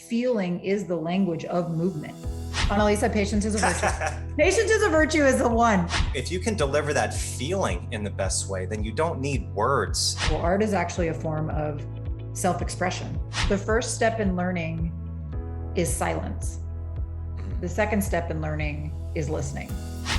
feeling is the language of movement. Anlaisa, patience is a virtue. Patience is a virtue is the one. If you can deliver that feeling in the best way, then you don't need words. Well, art is actually a form of self-expression. The first step in learning is silence. The second step in learning is listening.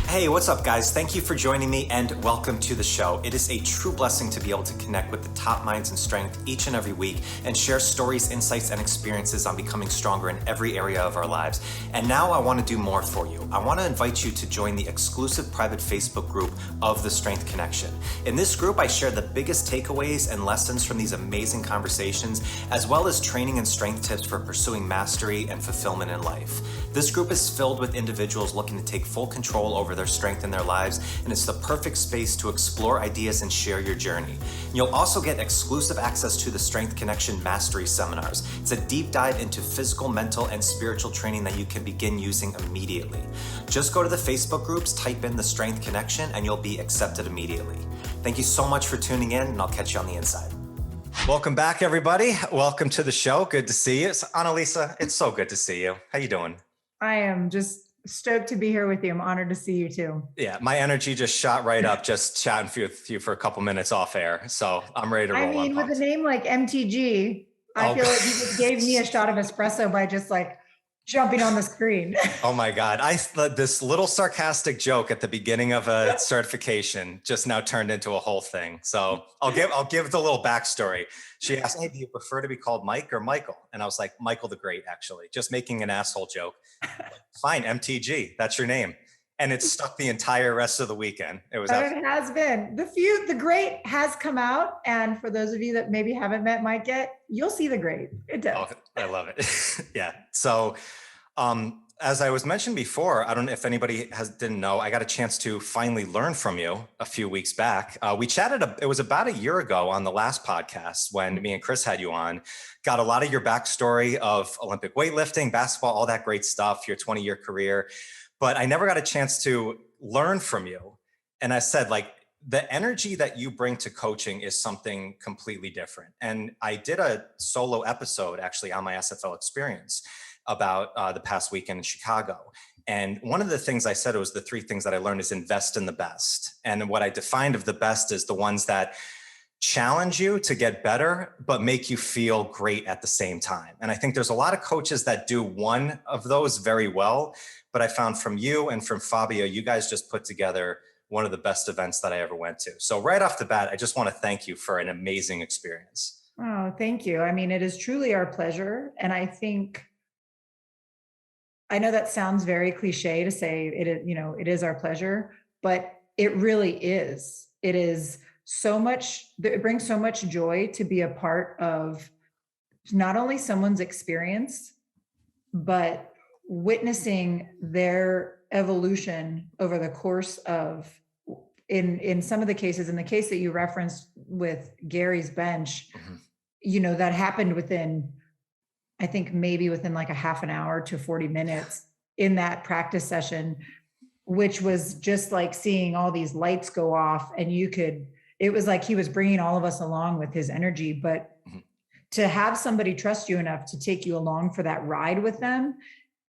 Hey, what's up, guys? Thank you for joining me and welcome to the show. It is a true blessing to be able to connect with the top minds in strength each and every week and share stories, insights, and experiences on becoming stronger in every area of our lives. And now I want to do more for you. I want to invite you to join the exclusive private Facebook group of the Strength Connection. In this group, I share the biggest takeaways and lessons from these amazing conversations, as well as training and strength tips for pursuing mastery and fulfillment in life. This group is filled with individuals looking to take full control over their strength in their lives, and it's the perfect space to explore ideas and share your journey. You'll also get exclusive access to the Strength Connection Mastery Seminars. It's a deep dive into physical, mental, and spiritual training that you can begin using immediately. Just go to the Facebook groups, type in the Strength Connection, and you'll be accepted immediately. Thank you so much for tuning in, and I'll catch you on the inside. Welcome back, everybody. Welcome to the show. Good to see you. Analisa, it's so good to see you. How you doing? I am just stoked to be here with you. I'm honored to see you too. Yeah, my energy just shot right up just chatting with you for a couple minutes off air. So I'm ready to roll. I mean, with a name like MTG, I feel like you just gave me a shot of espresso by just like jumping on the screen. Oh my God. This little sarcastic joke at the beginning of a certification just now turned into a whole thing. So I'll give the little backstory. She asked, hey, do you prefer to be called Mike or Michael? And I was like, Michael the Great, actually, just making an asshole joke. Fine, MTG, that's your name. And it stuck the entire rest of the weekend. It has been. The Great has come out. And for those of you that maybe haven't met Mike yet, you'll see the Great. It does. Oh, I love it. Yeah. So as I was mentioned before, I don't know if anybody didn't know, I got a chance to finally learn from you a few weeks back. We chatted, it was about a year ago on the last podcast when me and Chris had you on, got a lot of your backstory of Olympic weightlifting, basketball, all that great stuff, your 20-year career. But I never got a chance to learn from you. And I said, like, the energy that you bring to coaching is something completely different. And I did a solo episode actually on my SFL experience about the past weekend in Chicago. And one of the things I said was the three things that I learned is invest in the best. And what I defined of the best is the ones that challenge you to get better, but make you feel great at the same time. And I think there's a lot of coaches that do one of those very well, but I found from you and from Fabio, you guys just put together one of the best events that I ever went to. So right off the bat, I just want to thank you for an amazing experience. Oh, thank you. I mean, it is truly our pleasure. And I know that sounds very cliche to say it is our pleasure, but it really is. It is so much, it brings so much joy to be a part of not only someone's experience, but witnessing their evolution over the course of, in some of the cases, in the case that you referenced with Gary's bench, that happened within, I think maybe within like a half an hour to 40 minutes in that practice session, which was just like seeing all these lights go off, and it was like he was bringing all of us along with his energy. But to have somebody trust you enough to take you along for that ride with them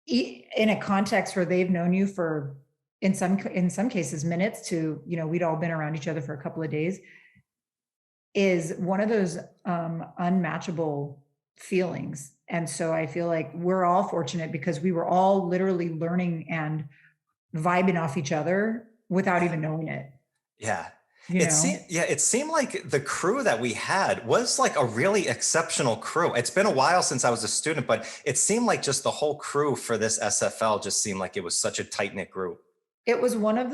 in a context where they've known you for, in some cases, minutes to, we'd all been around each other for a couple of days, is one of those unmatchable feelings. And so I feel like we're all fortunate because we were all literally learning and vibing off each other without even knowing it. Yeah. It seemed like the crew that we had was like a really exceptional crew. It's been a while since I was a student, but it seemed like just the whole crew for this SFL just seemed like it was such a tight-knit group. It was one of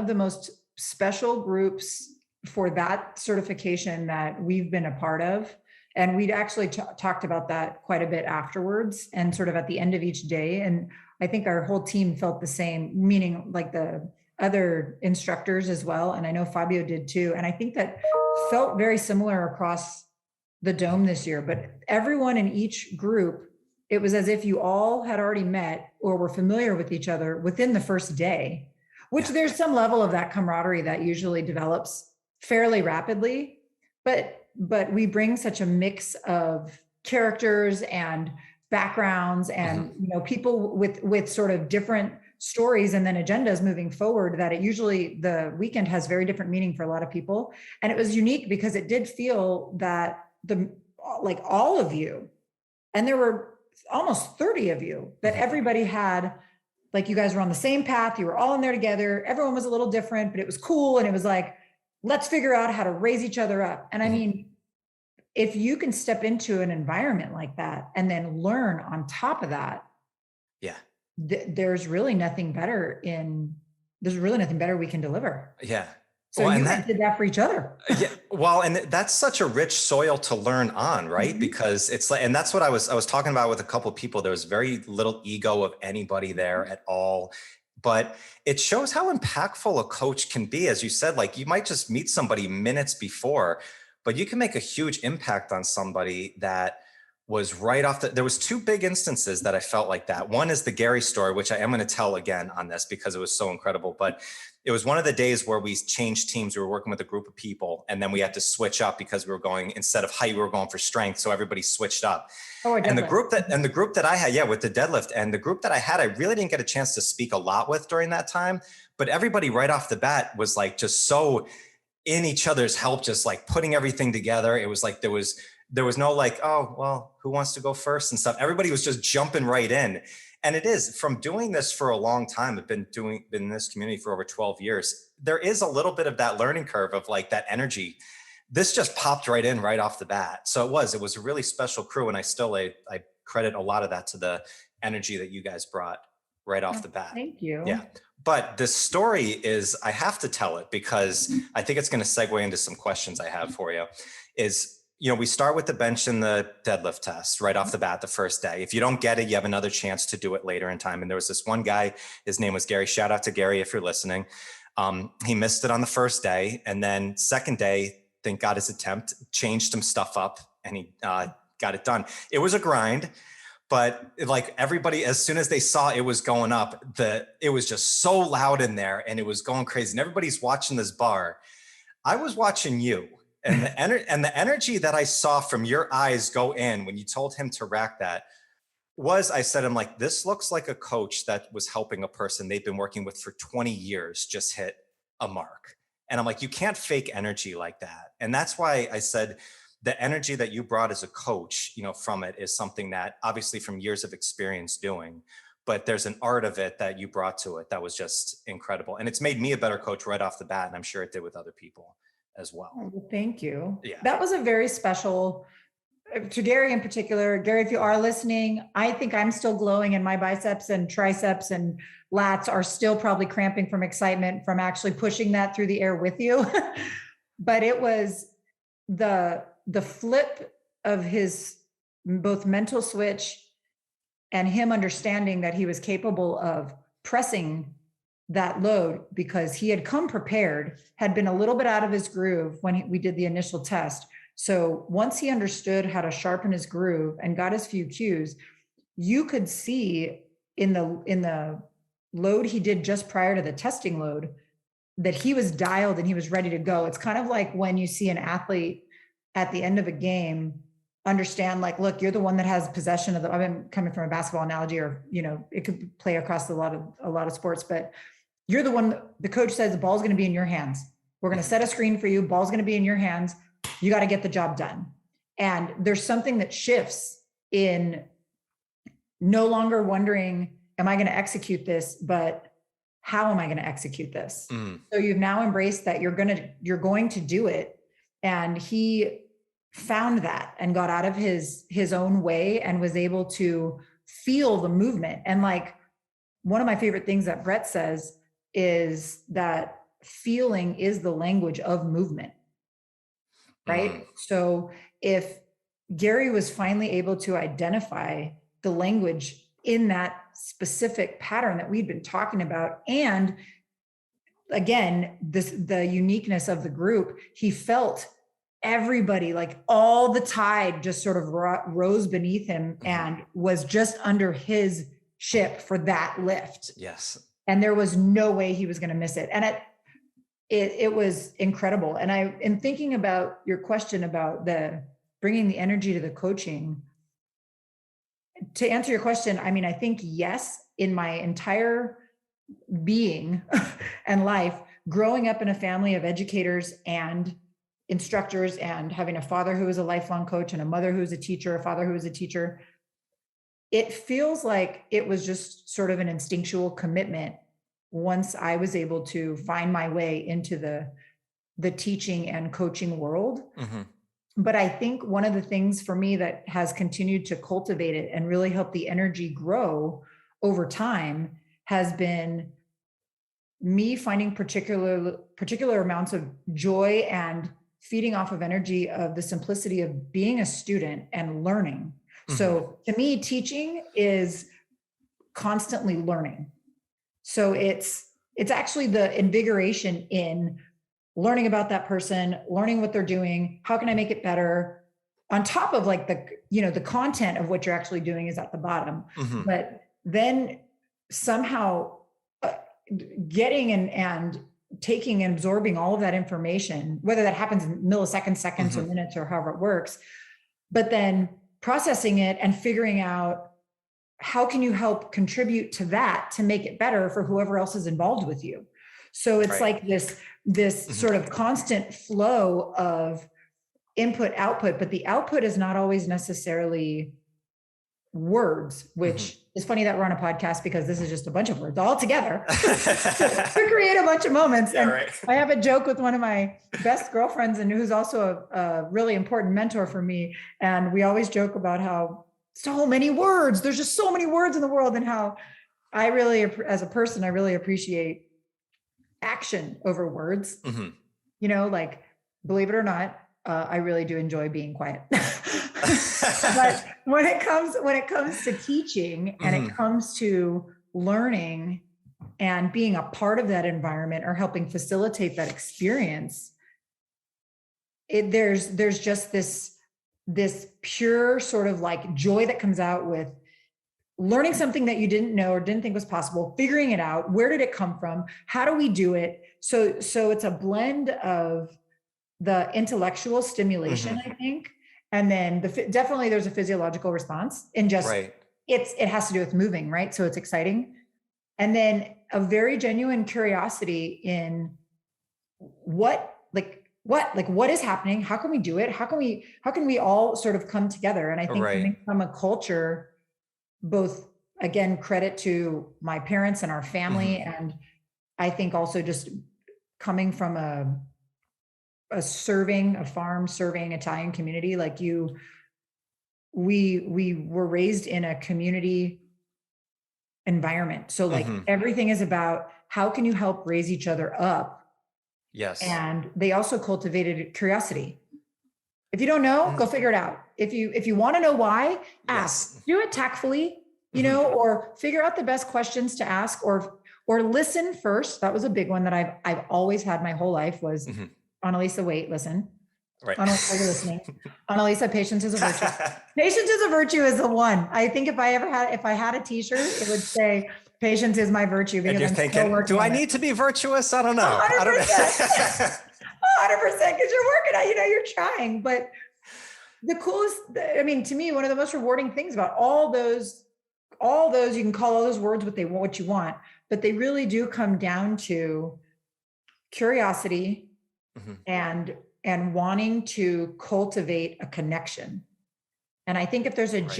the most special groups for that certification that we've been a part of. And we'd actually talked about that quite a bit afterwards and sort of at the end of each day. And I think our whole team felt the same, meaning like the other instructors as well. And I know Fabio did too. And I think that felt very similar across the dome this year, but everyone in each group, it was as if you all had already met or were familiar with each other within the first day, which there's some level of that camaraderie that usually develops fairly rapidly, but we bring such a mix of characters and backgrounds and, people with sort of different stories and then agendas moving forward, that it usually, the weekend has very different meaning for a lot of people. And it was unique because it did feel that like all of you, and there were almost 30 of you, that everybody had, like, you guys were on the same path. You were all in there together. Everyone was a little different, but it was cool. And it was like, let's figure out how to raise each other up. And I mean, if you can step into an environment like that and then learn on top of that, yeah, there's really nothing better we can deliver. Yeah. So you guys did that for each other. Yeah. Well, and that's such a rich soil to learn on, right? Because it's like, and that's what I was talking about with a couple of people. There was very little ego of anybody there at all. But it shows how impactful a coach can be. As you said, like, you might just meet somebody minutes before, but you can make a huge impact on somebody that was right off there was two big instances that I felt like that. One is the Gary story, which I am going to tell again on this because it was so incredible. But it was one of the days where we changed teams. We were working with a group of people, and then we had to switch up because we were going, instead of height, we were going for strength. So everybody switched up. And the group that I had, with the deadlift, and the group that I had, I really didn't get a chance to speak a lot with during that time. But everybody right off the bat was like just so in each other's help, just like putting everything together. It was like there was no like, oh, well, who wants to go first and stuff. Everybody was just jumping right in. And it is, from doing this for a long time, I've been in this community for over 12 years. There is a little bit of that learning curve of like that energy. This just popped right in right off the bat. So it was a really special crew. And I credit a lot of that to the energy that you guys brought right off the bat. Thank you. Yeah. But the story is, I have to tell it because I think it's going to segue into some questions I have for you. We start with the bench and the deadlift test right off the bat the first day. If you don't get it, you have another chance to do it later in time. And there was this one guy, his name was Gary. Shout out to Gary if you're listening. He missed it on the first day. And then second day, thank God his attempt, changed some stuff up, and he got it done. It was a grind. But like everybody, as soon as they saw it was going up, it was just so loud in there and it was going crazy. And everybody's watching this bar. I was watching you, and the energy that I saw from your eyes go in when you told him to rack that I said, I'm like, this looks like a coach that was helping a person they've been working with for 20 years just hit a mark. And I'm like, you can't fake energy like that. And that's why I said, the energy that you brought as a coach, from it is something that obviously from years of experience doing, but there's an art of it that you brought to it that was just incredible. And it's made me a better coach right off the bat. And I'm sure it did with other people as well. Well, thank you. Yeah. That was a very special, to Gary in particular. Gary, if you are listening, I think I'm still glowing, and my biceps and triceps and lats are still probably cramping from excitement from actually pushing that through the air with you. But it was the flip of his both mental switch and him understanding that he was capable of pressing that load, because he had come prepared, had been a little bit out of his groove when we did the initial test. So once he understood how to sharpen his groove and got his few cues, you could see in the load he did just prior to the testing load that he was dialed and he was ready to go. It's kind of like when you see an athlete at the end of a game understand, like, look, you're the one that has possession of I've been coming from a basketball analogy, or, it could play across a lot of sports, but you're the one, the coach says the ball's going to be in your hands. We're going to set a screen for you. Ball's going to be in your hands. You got to get the job done. And there's something that shifts in no longer wondering, am I going to execute this? But how am I going to execute this? So you've now embraced that you're going to do it. And he found that and got out of his own way and was able to feel the movement. And like, one of my favorite things that Brett says is that feeling is the language of movement, right? So if Gary was finally able to identify the language in that specific pattern that we'd been talking about, and again, the uniqueness of the group, he felt everybody, like all the tide just sort of rose beneath him and was just under his ship for that lift. Yes. And there was no way he was going to miss it. And it was incredible. And I am thinking about your question about bringing the energy to the coaching. to answer your question, I mean, I think yes, in my entire being and life, growing up in a family of educators and instructors, and having a father who was a lifelong coach and a mother who was a teacher, a father who was a teacher, it feels like it was just sort of an instinctual commitment once I was able to find my way into the teaching and coaching world. Mm-hmm. But I think one of the things for me that has continued to cultivate it and really help the energy grow over time has been me finding particular amounts of joy and feeding off of energy of the simplicity of being a student and learning. Mm-hmm. So to me, teaching is constantly learning. So it's actually the invigoration in learning about that person, learning what they're doing. How can I make it better? On top of like the content of what you're actually doing is at the bottom, mm-hmm. but then somehow getting and taking and absorbing all of that information, whether that happens in milliseconds, seconds, mm-hmm. or minutes, or however it works, but then processing it and figuring out how can you help contribute to that to make it better for whoever else is involved with you. So it's right. like this mm-hmm. sort of constant flow of input, output, but the output is not always necessarily words, which mm-hmm. is funny that we're on a podcast because this is just a bunch of words all together to create a bunch of moments. Yeah, and right. I have a joke with one of my best girlfriends and who's also a really important mentor for me. And we always joke about how so many words, there's just so many words in the world, and how I really, as a person, I really appreciate action over words. Mm-hmm. You know, like, believe it or not, I really do enjoy being quiet. But when it comes to teaching and mm-hmm. it comes to learning and being a part of that environment or helping facilitate that experience, there's just this pure sort of like joy that comes out with learning something that you didn't know or didn't think was possible, figuring it out. Where did it come from? How do we do it? So it's a blend of the intellectual stimulation, mm-hmm. I think. And then definitely there's a physiological response in just, right. It has to do with moving, right? So it's exciting. And then a very genuine curiosity in what is happening? How can we do it? How can we all sort of come together? And I think right. coming from a culture, both, again, credit to my parents and our family. Mm-hmm. And I think also just coming from a farm serving Italian community, like we were raised in a community environment. So like mm-hmm. everything is about how can you help raise each other up? Yes. And they also cultivated curiosity. If you don't know, mm-hmm. go figure it out. If you want to know why, ask. Yes. Do it tactfully, you mm-hmm. know, or figure out the best questions to ask, or listen first. That was a big one that I've always had my whole life was mm-hmm. Analisa, wait, listen. Right. Analisa, you're listening. Analisa, patience is a virtue. Patience is a virtue is the one. I think if I had a t-shirt, it would say, patience is my virtue. Because and you're thinking, do I need to be virtuous? I don't know. 100%. 100%, because you're working on, you're trying. But the coolest, I mean, to me, one of the most rewarding things about all those, you can call all those words what you want, but they really do come down to curiosity, mm-hmm. and wanting to cultivate a connection. And I think if there's a right.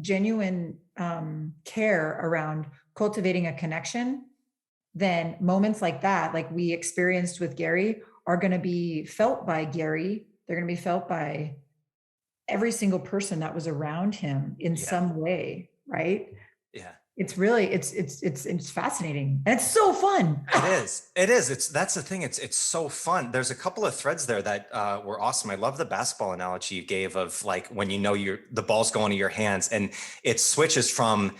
genuine care around cultivating a connection, then moments like that, like we experienced with Gary, are going to be felt by Gary. They're going to be felt by every single person that was around him in yeah. some way, right? Yeah. It's really, it's fascinating. And it's so fun. It is. That's the thing. It's so fun. There's a couple of threads there that were awesome. I love the basketball analogy you gave of like, when the ball's going to your hands and it switches from,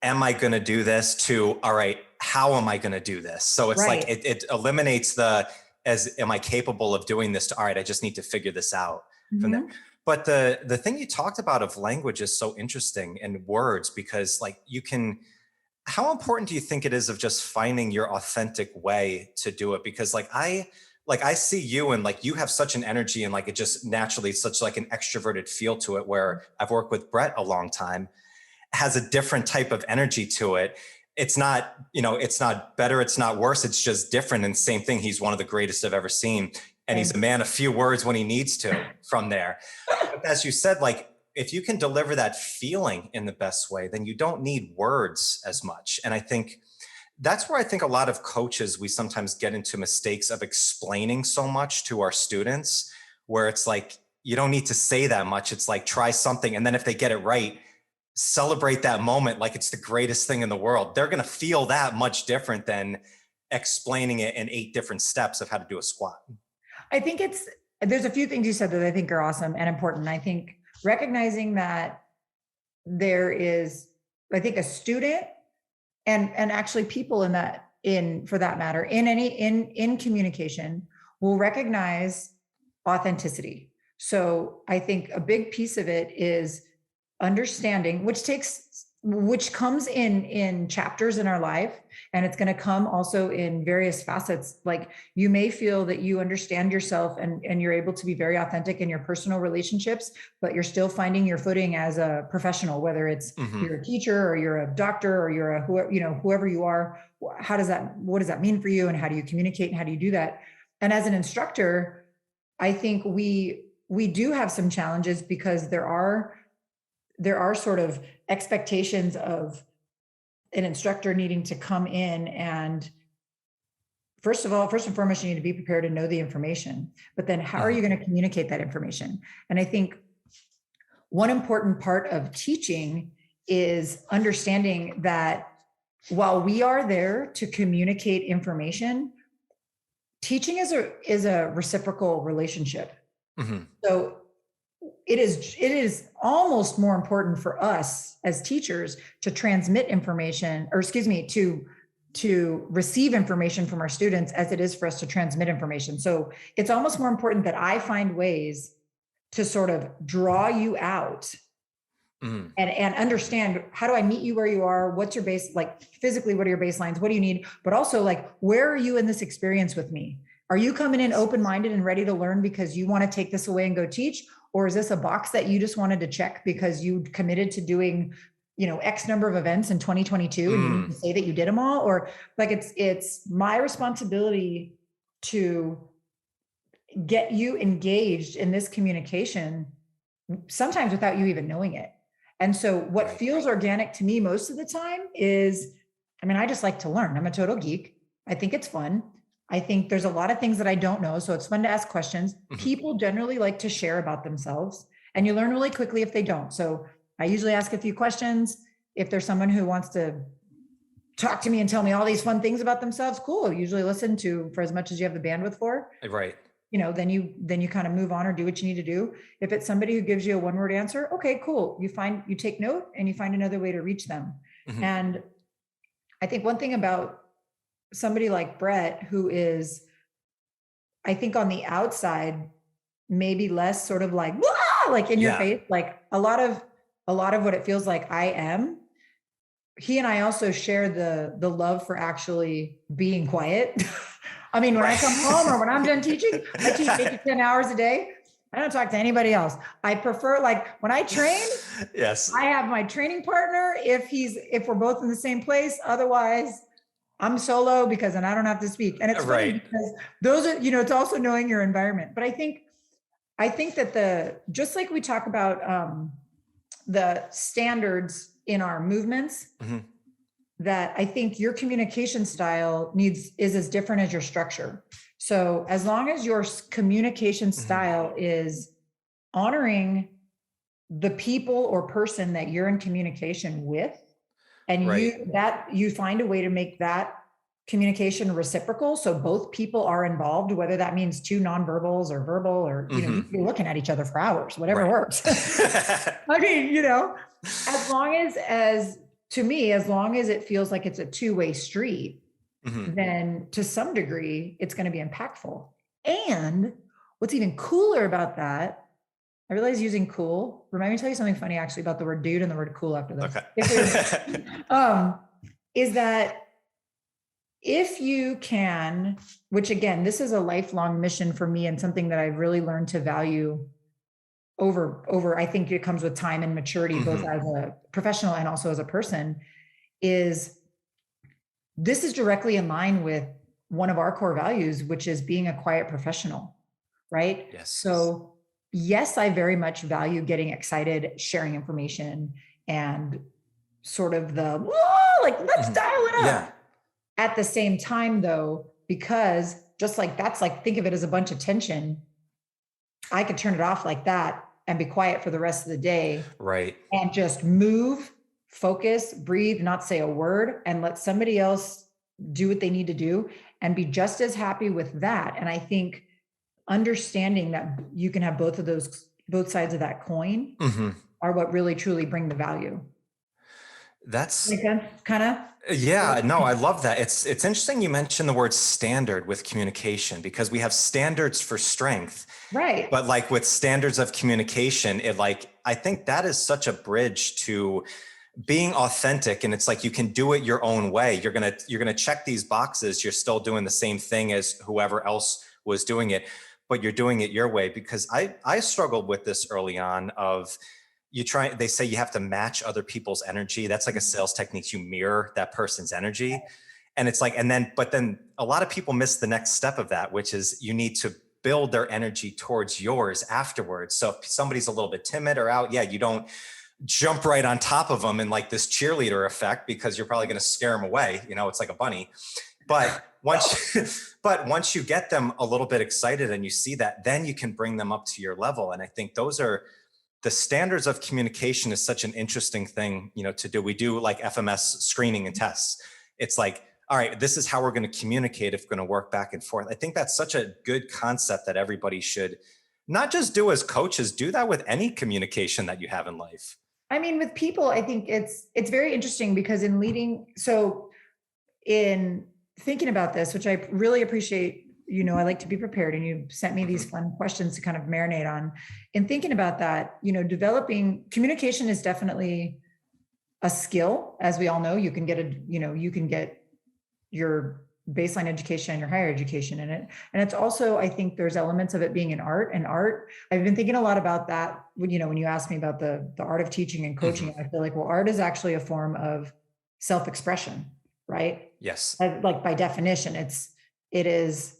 am I going to do this to, all right, how am I going to do this? So it's right. like, it eliminates am I capable of doing this to, all right, I just need to figure this out mm-hmm. from there. But the thing you talked about of language is so interesting, and words, because like how important do you think it is of just finding your authentic way to do it? Because like like I see you and like you have such an energy and like it just naturally such like an extroverted feel to it, where I've worked with Brett a long time, has a different type of energy to it. It's not, it's not better, it's not worse, it's just different. And same thing, he's one of the greatest I've ever seen. And he's a man of few words when he needs to from there. But as you said, like, if you can deliver that feeling in the best way, then you don't need words as much. And I think that's where I think a lot of coaches, we sometimes get into mistakes of explaining so much to our students, where it's like, you don't need to say that much. It's like, try something. And then if they get it right, celebrate that moment like it's the greatest thing in the world. They're going to feel that much different than explaining it in 8 different steps of how to do a squat. I think there's a few things you said that I think are awesome and important. I think recognizing that there is, I think, a student and actually people for that matter, in communication will recognize authenticity. So I think a big piece of it is understanding, which comes in chapters in our life, and it's going to come also in various facets. Like, you may feel that you understand yourself and you're able to be very authentic in your personal relationships, but you're still finding your footing as a professional, whether it's you're a teacher or you're a doctor or you're whoever you are. What does that mean for you, and how do you communicate and how do you do that? And as an instructor, I think we do have some challenges, because there are sort of expectations of an instructor needing to come in and, first and foremost, you need to be prepared to know the information, but then how are you going to communicate that information? And I think one important part of teaching is understanding that while we are there to communicate information, teaching is a reciprocal relationship. So it is almost more important for us as teachers to transmit information, to receive information from our students, as it is for us to transmit information. So it's almost more important that I find ways to sort of draw you out and understand, how do I meet you where you are? What's your base, like physically, what are your baselines? What do you need? But also, like, where are you in this experience with me? Are you coming in open-minded and ready to learn because you want to take this away and go teach? Or is this a box that you just wanted to check because you committed to doing, X number of events in 2022 and you need to say that you did them all? Or like, it's my responsibility to get you engaged in this communication, sometimes without you even knowing it. And so what feels organic to me most of the time is, I just like to learn. I'm a total geek. I think it's fun. I think there's a lot of things that I don't know, so it's fun to ask questions. People generally like to share about themselves, and you learn really quickly if they don't. So I usually ask a few questions. If there's someone who wants to talk to me and tell me all these fun things about themselves, cool. Usually listen to for as much as you have the bandwidth for. Right. Then you kind of move on or do what you need to do. If it's somebody who gives you a one-word answer, okay, cool. You take note and you find another way to reach them. And I think one thing about somebody like Brett, who is, I think on the outside, maybe less sort of like, like in your face, like a lot of what it feels like I am. He and I also share the love for actually being quiet. When I come home or when I'm done teaching, I teach 8 to 10 hours a day. I don't talk to anybody else. I prefer, like, when I train, I have my training partner if we're both in the same place. Otherwise, I'm solo, because then I don't have to speak. And it's funny because those are, it's also knowing your environment. But I think that just like we talk about the standards in our movements, that I think your communication style is as different as your structure. So as long as your communication style is honoring the people or person that you're in communication with, and you find a way to make that communication reciprocal, so both people are involved, whether that means 2 nonverbals or verbal, or you're looking at each other for hours, whatever works. As long as to me, as long as it feels like it's a two-way street, then to some degree it's going to be impactful. And what's even cooler about that, I realize using cool, remind me to tell you something funny actually about the word dude and the word cool after this. Is that if you can, which again, this is a lifelong mission for me and something that I've really learned to value over, I think it comes with time and maturity, both as a professional and also as a person, is this is directly in line with one of our core values, which is being a quiet professional, right? Yes. So yes, I very much value getting excited, sharing information, and sort of the, like, let's dial it up. Yeah. At the same time though, because just like that's like, think of it as a bunch of tension. I could turn it off like that and be quiet for the rest of the day. Right. And just move, focus, breathe, not say a word, and let somebody else do what they need to do and be just as happy with that. And I think understanding that you can have both sides of that coin are what really truly bring the value. That's kind of. Yeah, no, I love that. It's interesting you mentioned the word standard with communication, because we have standards for strength. Right. But like with standards of communication, I think that is such a bridge to being authentic. And it's like, you can do it your own way. You're going to check these boxes. You're still doing the same thing as whoever else was doing it, but you're doing it your way. Because I struggled with this early on of, they say you have to match other people's energy. That's like a sales technique. You mirror that person's energy. And it's like, but then a lot of people miss the next step of that, which is you need to build their energy towards yours afterwards. So if somebody's a little bit timid or out, you don't jump right on top of them in like this cheerleader effect, because you're probably going to scare them away. It's like a bunny. But once you get them a little bit excited and you see that, then you can bring them up to your level. And I think the standards of communication is such an interesting thing, to do. We do like FMS screening and tests. It's like, all right, this is how we're going to communicate if we're going to work back and forth. I think that's such a good concept that everybody should not just do as coaches, do that with any communication that you have in life. I mean, with people, I think it's very interesting because in thinking about this, which I really appreciate, I like to be prepared, and you sent me these fun questions to kind of marinate on. In thinking about that, developing communication is definitely a skill. As we all know, you can get your baseline education and your higher education in it. And it's also, I think there's elements of it being an art, I've been thinking a lot about that when you asked me about the art of teaching and coaching. I feel like, well, art is actually a form of self-expression, right? Yes. Like by definition, it is,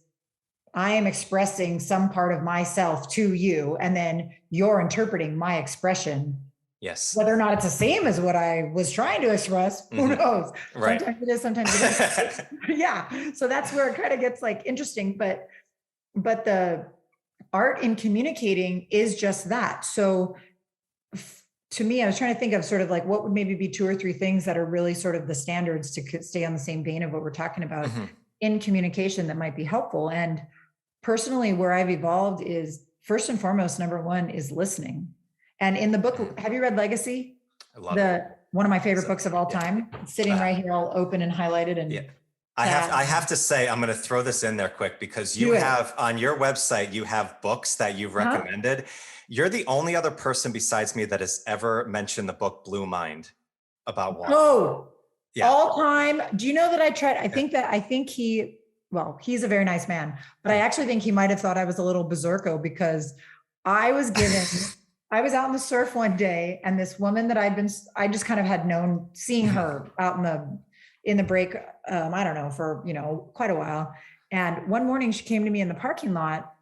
I am expressing some part of myself to you, and then you're interpreting my expression. Yes. Whether or not it's the same as what I was trying to express, who knows? Right. Sometimes it is, sometimes it isn't. Yeah. So that's where it kind of gets like interesting, but the art in communicating is just that. So to me, I was trying to think of sort of like what would maybe be 2 or 3 things that are really sort of the standards to stay on the same vein of what we're talking about in communication that might be helpful. And personally, where I've evolved is, first and foremost, number 1 is listening. And in the book, have you read Legacy? I love it. One of my favorite books of all time. It's sitting right here, all open and highlighted. And I have to say, I'm going to throw this in there quick, because you have on your website, you have books that you've recommended. You're the only other person besides me that has ever mentioned the book Blue Mind about Wallace. Oh, all time. Do you know that I tried? He's a very nice man, but I actually think he might've thought I was a little berserko, because I was out in the surf one day, and this woman that I just kind of had seeing her out in the break, I don't know, for, quite a while. And one morning she came to me in the parking lot,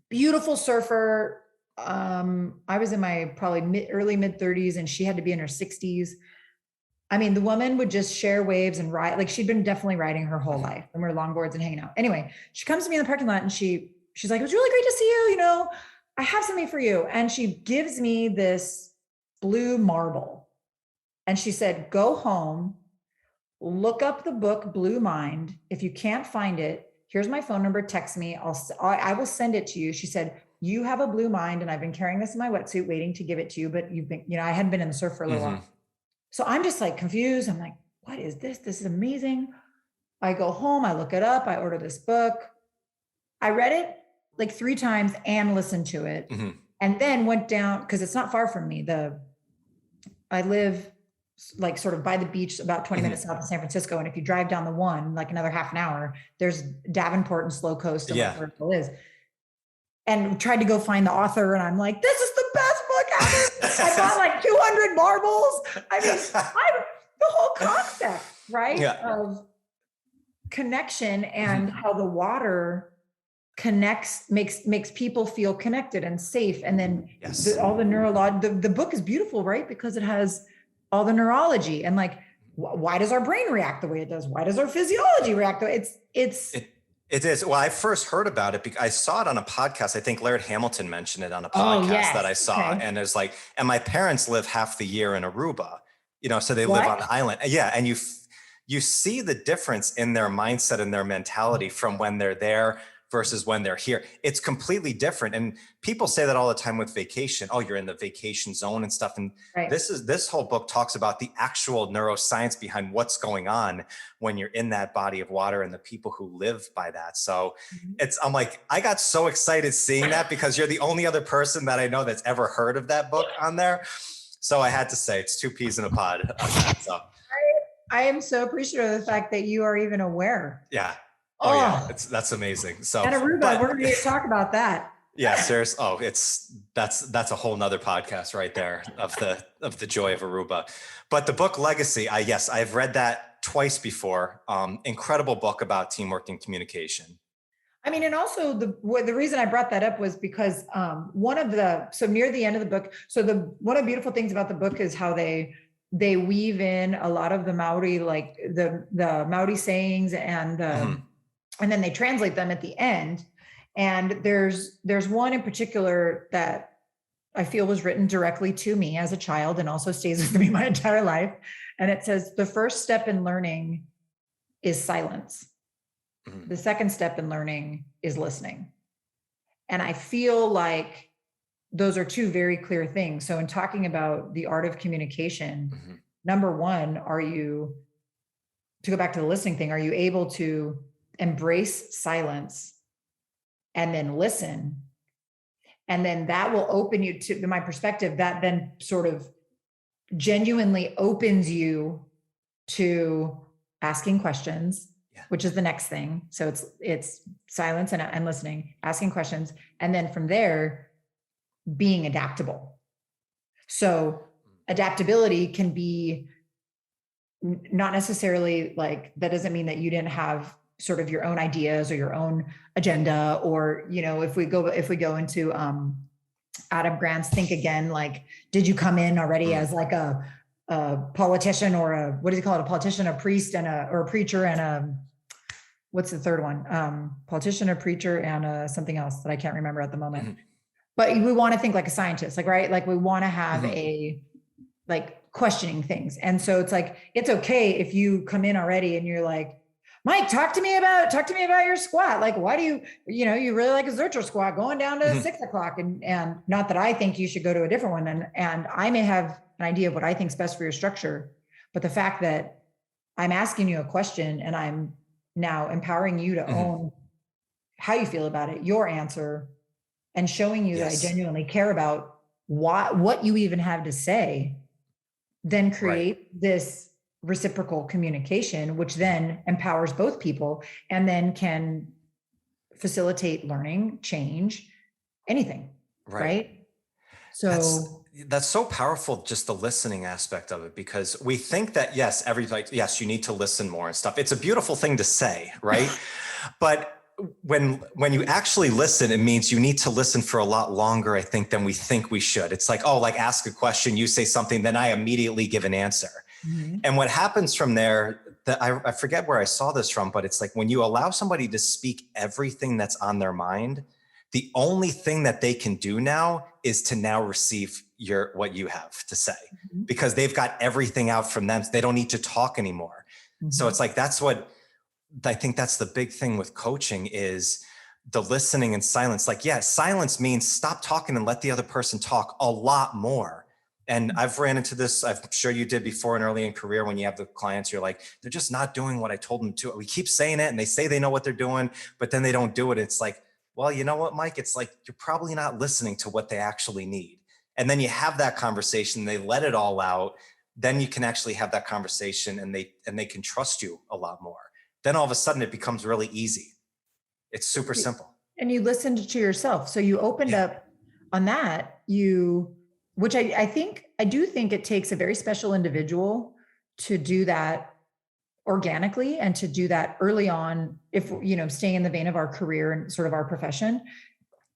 beautiful surfer. I was in my probably early mid 30s, and she had to be in her 60s. I mean, the woman would just share waves and ride, like she'd been definitely riding her whole life, and we were longboards and hanging out. Anyway, she comes to me in the parking lot, and she's like, it was really great to see you. I have something for you. And she gives me this blue marble. And she said, go home, look up the book, Blue Mind. If you can't find it, here's my phone number, text me. I will send it to you. She said, you have a blue mind, and I've been carrying this in my wetsuit waiting to give it to you, but you've been, I hadn't been in the surf for a little while. So I'm just like confused. I'm like, what is this? This is amazing. I go home, I look it up, I order this book. I read it like 3 times and listened to it. And then went down, because it's not far from me. I live like sort of by the beach, about 20 minutes south of San Francisco. And if you drive down the one, like another half an hour, there's Davenport and Slow Coast and like where it is. And tried to go find the author. And I'm like, this is the best book ever. I bought like 200 marbles. I mean, the whole concept, right? Of connection and how the water connects, makes people feel connected and safe. And then all the neurology, the book is beautiful, right? Because it has all the neurology and like, why does our brain react the way it does? Why does our physiology react the way it is. Well, I first heard about it because I saw it on a podcast. I think Laird Hamilton mentioned it on a podcast that I saw. And it's like, and my parents live half the year in Aruba, you know, so they live on the island. Yeah. And you see the difference in their mindset and their mentality from when they're there versus when they're here. It's completely different. And people say that all the time with vacation. Oh, you're in the vacation zone and stuff. And this whole book talks about the actual neuroscience behind what's going on when you're in that body of water and the people who live by that. So I'm like, I got so excited seeing that because you're the only other person that I know that's ever heard of that book on there. So I had to say it's two peas in a pod on that. So I am so appreciative of the fact that you are even aware. Yeah. Oh yeah, that's amazing. So and Aruba, we're going to talk about that. Yeah, seriously. Oh, that's a whole nother podcast right there of the joy of Aruba. But the book Legacy, I've read that twice before. Incredible book about teamwork and communication. I mean, and also the reason I brought that up was because so near the end of the book, one of the beautiful things about the book is how they weave in a lot of the Maori, like the Maori sayings and then they translate them at the end. And there's one in particular that I feel was written directly to me as a child and also stays with me my entire life. And it says, the first step in learning is silence. The second step in learning is listening. And I feel like those are two very clear things. So in talking about the art of communication, number one, to go back to the listening thing, are you able to embrace silence and then listen? And then that will open you to my perspective, that then sort of genuinely opens you to asking questions, which is the next thing. So it's silence and listening, asking questions. And then from there, being adaptable. So adaptability can be not necessarily like, that doesn't mean that you didn't have sort of your own ideas or your own agenda, or, you know, if we go into Adam Grant's Think Again, like, did you come in already as like a politician or what do you call it? A politician, a priest or a preacher and what's the third one? Politician, a preacher and something else that I can't remember at the moment. But we want to think like a scientist, like, right? Like we want to have like questioning things. And so it's like, it's okay if you come in already and you're like, Mike, talk to me about your squat. Like, why do you really like a Zercher squat going down to 6 o'clock? And not that I think you should go to a different one. And I may have an idea of what I think is best for your structure, but the fact that I'm asking you a question and I'm now empowering you to own how you feel about it, your answer, and showing you that I genuinely care about what you even have to say, then create this reciprocal communication, which then empowers both people and then can facilitate learning, change, anything. Right. So that's so powerful, just the listening aspect of it, because we think that, yes, you need to listen more and stuff. It's a beautiful thing to say, right? But when you actually listen, it means you need to listen for a lot longer, I think, than we think we should. It's like, oh, like ask a question, you say something, then I immediately give an answer. And what happens from there, that I forget where I saw this from, but it's like when you allow somebody to speak everything that's on their mind, the only thing that they can do now is to now receive what you have to say, because they've got everything out from them. They don't need to talk anymore. So it's like, that's what I think, that's the big thing with coaching, is the listening and silence. Like, silence means stop talking and let the other person talk a lot more. And I've ran into this, I'm sure you did before, and early in career, when you have the clients, you're like, they're just not doing what I told them to. We keep saying it and they say they know what they're doing, but then they don't do it. It's like, well, you know what, Mike? It's like, you're probably not listening to what they actually need. And then you have that conversation, they let it all out. then you can actually have that conversation and they can trust you a lot more. Then all of a sudden it becomes really easy. It's super simple. And you listened to yourself. So you opened up on that, which I do think it takes a very special individual to do that organically and to do that early on, if, staying in the vein of our career and sort of our profession.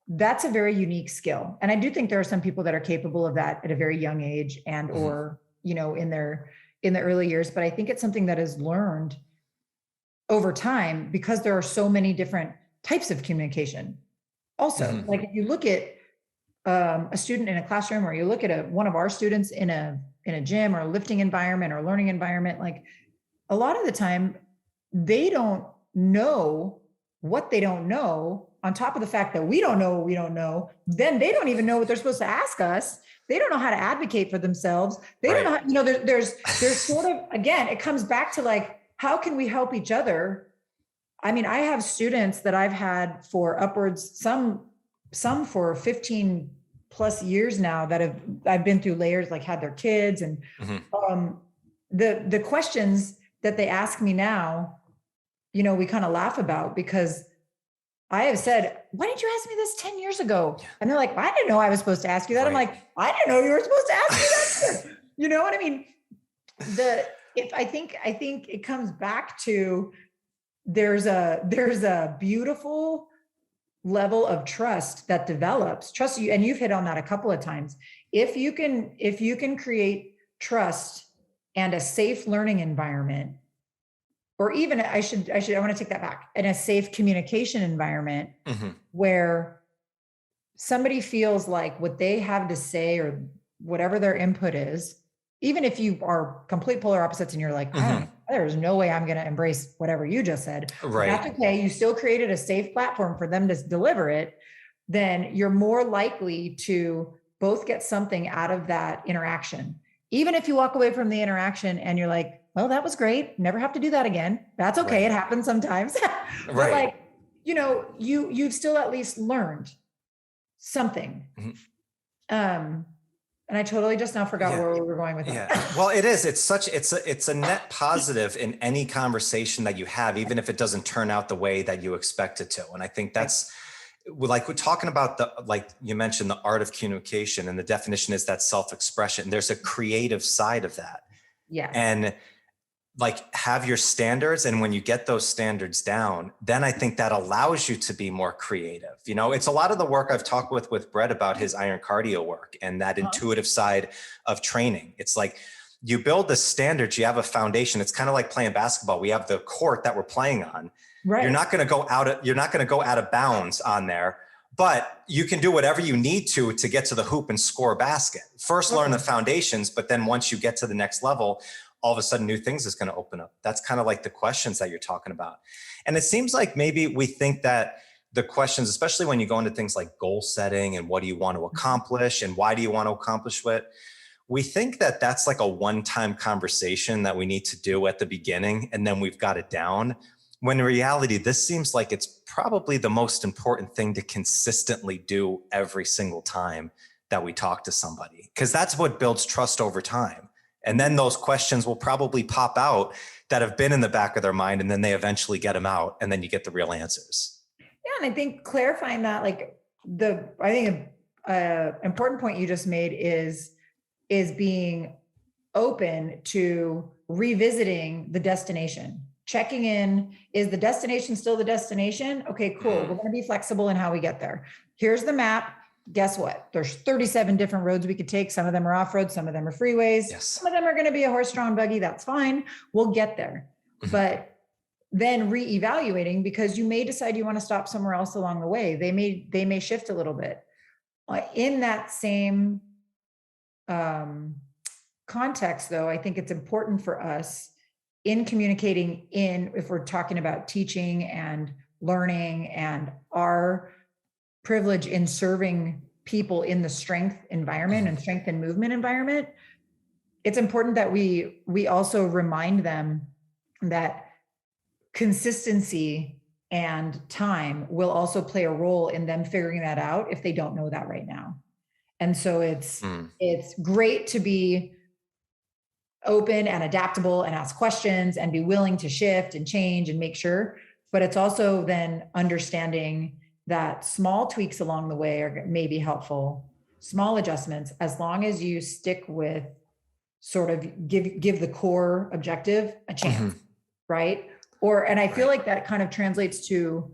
That's a very unique skill. And I do think there are some people that are capable of that at a very young age and, or, in the early years. But I think it's something that is learned over time because there are so many different types of communication. Also, like if you look at a student in a classroom, or you look at one of our students in a gym or a lifting environment or learning environment, like a lot of the time they don't know what they don't know, on top of the fact that we don't know what we don't know. Then they don't even know what they're supposed to ask us. They don't know how to advocate for themselves. They don't know how, there's sort of, again, it comes back to like, how can we help each other? I mean, I have students that I've had for upwards, some for 15 plus years now that I've been through layers, like had their kids, and the questions that they ask me now, we kind of laugh about, because I have said, why didn't you ask me this 10 years ago? And they're like, I didn't know I was supposed to ask you that. I'm like, I didn't know you were supposed to ask me that. You know what I mean? I think it comes back to, there's a beautiful level of trust that develops. Trust you, and you've hit on that a couple of times. If you can create trust and a safe learning environment, or even I want to take that back, in a safe communication environment where somebody feels like what they have to say or whatever their input is, even if you are complete polar opposites and you're like, there's no way I'm going to embrace whatever you just said. Right. That's okay. You still created a safe platform for them to deliver it. Then you're more likely to both get something out of that interaction. Even if you walk away from the interaction and you're like, well, that was great. Never have to do that again. That's okay. It happens sometimes. But like, you've still at least learned something. And I totally just now forgot where we were going with that. Well, it is. It's a net positive in any conversation that you have, even if it doesn't turn out the way that you expect it to. And I think that's like, we're talking about like you mentioned, the art of communication, and the definition is that self-expression. There's a creative side of that. Yeah. And like, have your standards. And when you get those standards down, then I think that allows you to be more creative. It's a lot of the work I've talked with Brett about his iron cardio work and that intuitive side of training. It's like, you build the standards, you have a foundation. It's kind of like playing basketball. We have the court that we're playing on. Right. You're not going to go out of bounds on there, but you can do whatever you need to get to the hoop and score a basket. First, learn the foundations, but then once you get to the next level, all of a sudden new things is going to open up. That's kind of like the questions that you're talking about. And it seems like maybe we think that the questions, especially when you go into things like goal setting and what do you want to accomplish and why do you want to accomplish it, we think that that's like a one-time conversation that we need to do at the beginning and then we've got it down. When in reality, this seems like it's probably the most important thing to consistently do every single time that we talk to somebody, because that's what builds trust over time. And then those questions will probably pop out that have been in the back of their mind, and then they eventually get them out, and then you get the real answers. Yeah, and I think clarifying that, like I think an important point you just made is being open to revisiting the destination, checking in. Is the destination still the destination? Okay, cool. We're going to be flexible in how we get there. Here's the map. Guess what? There's 37 different roads we could take. Some of them are off-road, some of them are freeways. Yes. Some of them are going to be a horse-drawn buggy. That's fine. We'll get there. But then reevaluating, because you may decide you want to stop somewhere else along the way. They may shift a little bit. In that same context, though, I think it's important for us in communicating if we're talking about teaching and learning and our privilege in serving people in the strength environment and strength and movement environment, it's important that we also remind them that consistency and time will also play a role in them figuring that out if they don't know that right now. And so it's great to be open and adaptable and ask questions and be willing to shift and change and make sure. But it's also then understanding that small tweaks along the way are maybe helpful, small adjustments, as long as you stick with sort of give the core objective a chance, right? And I feel like that kind of translates to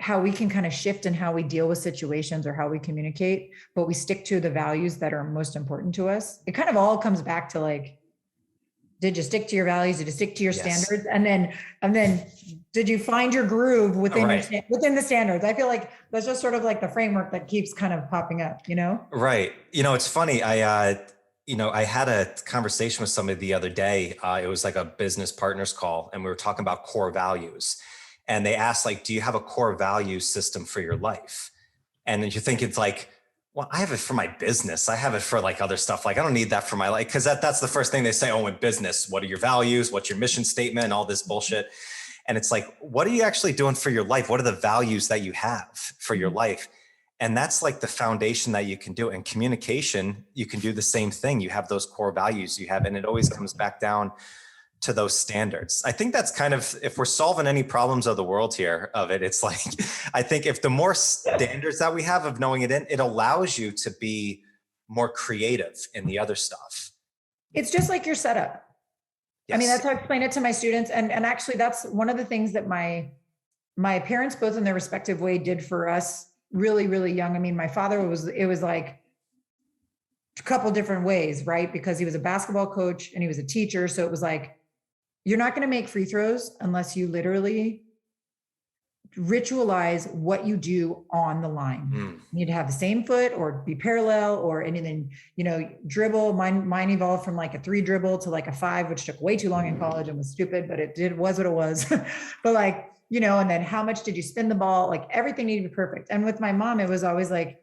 how we can kind of shift in how we deal with situations or how we communicate, but we stick to the values that are most important to us. It kind of all comes back to like, did you stick to your values? Did you stick to your standards? And then did you find your groove within within the standards? I feel like that's just sort of like the framework that keeps kind of popping up, you know? Right. You know, it's funny. I had a conversation with somebody the other day. It was like a business partners call, and we were talking about core values. And they asked, like, do you have a core value system for your life? And then you think it's like, well, I have it for my business. I have it for like other stuff. Like, I don't need that for my life. Cause that's the first thing they say, oh, in business, what are your values? What's your mission statement? All this bullshit. And it's like, what are you actually doing for your life? What are the values that you have for your life? And that's like the foundation that you can do. And communication, you can do the same thing. You have those core values you have, and it always comes back down to those standards. I think that's kind of, if we're solving any problems of the world here of it, it's like, I think if the more standards that we have of knowing it allows you to be more creative in the other stuff. It's just like your setup. Yes. I mean, that's how I explain it to my students. And actually that's one of the things that my parents, both in their respective way, did for us really, really young. I mean, my father it was like a couple different ways, right? Because he was a basketball coach and he was a teacher. So it was like, you're not going to make free throws unless you literally ritualize what you do on the line. You need to have the same foot or be parallel and then, dribble. Mine evolved from like a 3 dribble to like a 5, which took way too long in college and was stupid, but it was what it was. But like, and then how much did you spin the ball? Like everything needed to be perfect. And with my mom, it was always like,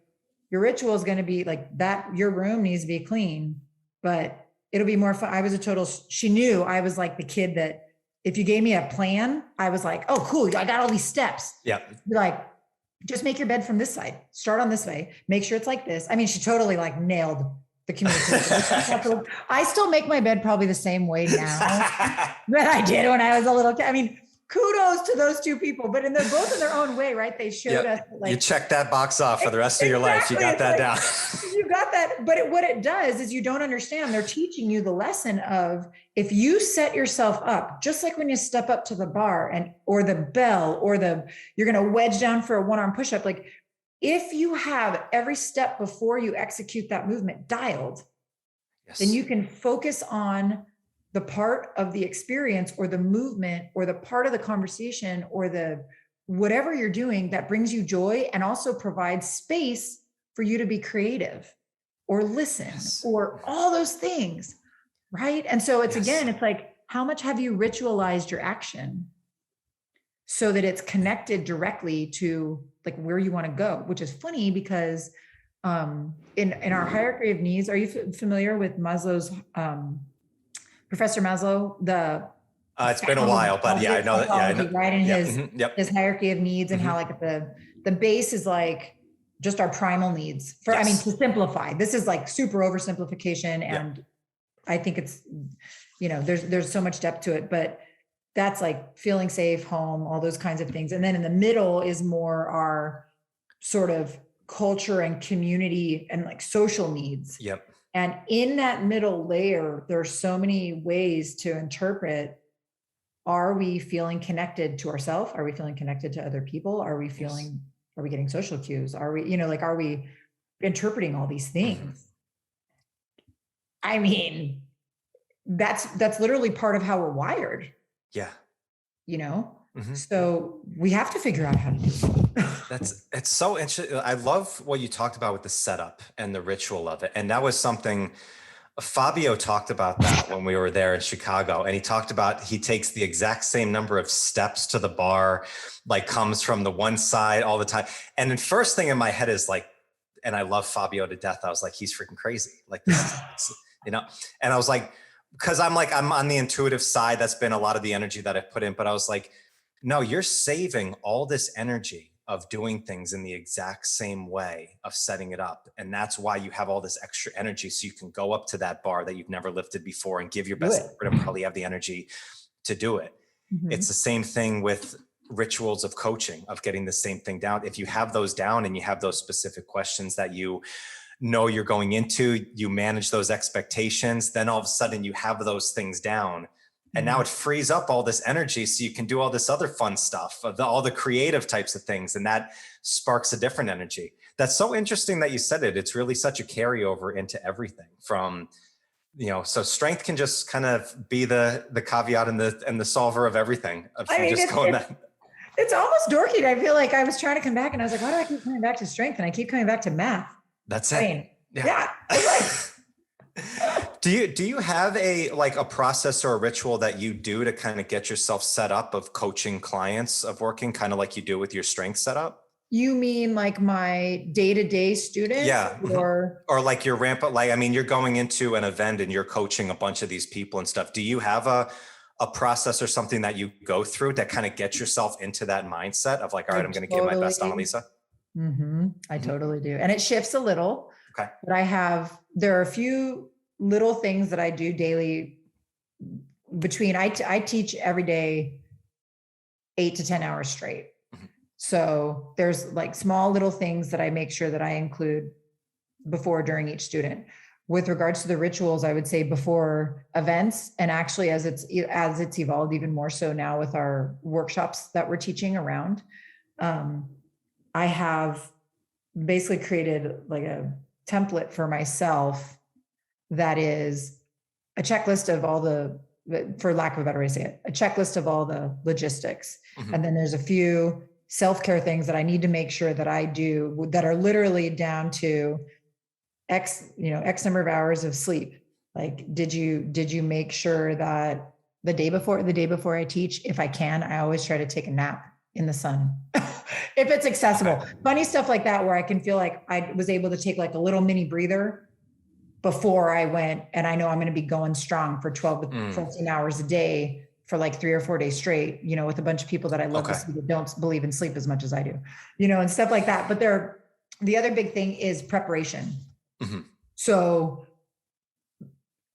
your ritual is going to be like that. Your room needs to be clean, but it'll be more fun. She knew I was like the kid that if you gave me a plan, I was like, oh, cool. I got all these steps. Yeah. Like, just make your bed from this side, start on this way, make sure it's like this. I mean, she totally like nailed the communication. I still make my bed probably the same way now that I did when I was a little kid. I mean, kudos to those two people, but they're both in their own way, right? They showed us that, like, you check that box off for the rest of your life. You got that down. You got that. But what it does is you don't understand. They're teaching you the lesson of if you set yourself up, just like when you step up to the bar or the bell or you're going to wedge down for a 1-arm push-up. Like if you have every step before you execute that movement dialed, then you can focus on the part of the experience or the movement or the part of the conversation or the whatever you're doing that brings you joy and also provides space for you to be creative or listen or all those things, right? And so it's again, it's like, how much have you ritualized your action so that it's connected directly to like where you want to go, which is funny because in our hierarchy of needs, are you familiar with Maslow's Professor Maslow, it's been a while, but yeah, I know that. Yeah, I know. Right in his hierarchy of needs and how like the base is like just our primal needs I mean, to simplify, this is like super oversimplification. And I think it's, there's so much depth to it, but that's like feeling safe, home, all those kinds of things. And then in the middle is more our sort of culture and community and like social needs. Yep. And in that middle layer, there are so many ways to interpret, are we feeling connected to ourselves? Are we feeling connected to other people? Are we getting social cues? Are we, are we interpreting all these things? I mean, that's literally part of how we're wired. Yeah. So we have to figure out how to do it. It's so interesting. I love what you talked about with the setup and the ritual of it. And that was something Fabio talked about that when we were there in Chicago. And he talked about, he takes the exact same number of steps to the bar, like comes from the one side all the time. And the first thing in my head is like, and I love Fabio to death. I was like, he's freaking crazy. Like, this is, and I was like, because I'm on the intuitive side. That's been a lot of the energy that I've put in, but I was like, no, you're saving all this energy of doing things in the exact same way of setting it up. And that's why you have all this extra energy. So you can go up to that bar that you've never lifted before and give your best effort and probably have the energy to do it. It's the same thing with rituals of coaching, of getting the same thing down. If you have those down and you have those specific questions that you know you're going into, you manage those expectations, then all of a sudden you have those things down. And now it frees up all this energy so you can do all this other fun stuff, all the creative types of things. And that sparks a different energy. That's so interesting that you said it. It's really such a carryover into everything from, so strength can just kind of be the caveat and the solver of everything. It's almost dorky. I feel like I was trying to come back and I was like, why do I keep coming back to strength? And I keep coming back to math. That's it. Yeah. Do you have a process or a ritual that you do to kind of get yourself set up of coaching clients, of working kind of like you do with your strength setup? You mean like my day-to-day students? Yeah. Or like your ramp up, you're going into an event and you're coaching a bunch of these people and stuff. Do you have a process or something that you go through that kind of gets yourself into that mindset of like, all right, I'm going to give my best on Anlaisa? I totally do. And it shifts a little. Okay. But there are a few little things that I do daily I teach every day 8 to 10 hours straight. So there's like small little things that I make sure that I include before, during each student. With regards to the rituals, I would say before events, and actually as it's evolved even more so now with our workshops that we're teaching around, I have basically created like a template for myself that is a checklist of all the, for lack of a better way to say it, a checklist of all the logistics. And then there's a few self-care things that I need to make sure that I do that are literally down to X number of hours of sleep. Like, did you make sure that the day before I teach, if I can, I always try to take a nap in the sun. If it's accessible, funny stuff like that, where I can feel like I was able to take like a little mini breather before I went, and I know I'm going to be going strong for 12 to 14 hours a day for like 3 or 4 days straight, with a bunch of people that I love to see that don't believe in sleep as much as I do, and stuff like that. But the other big thing is preparation. So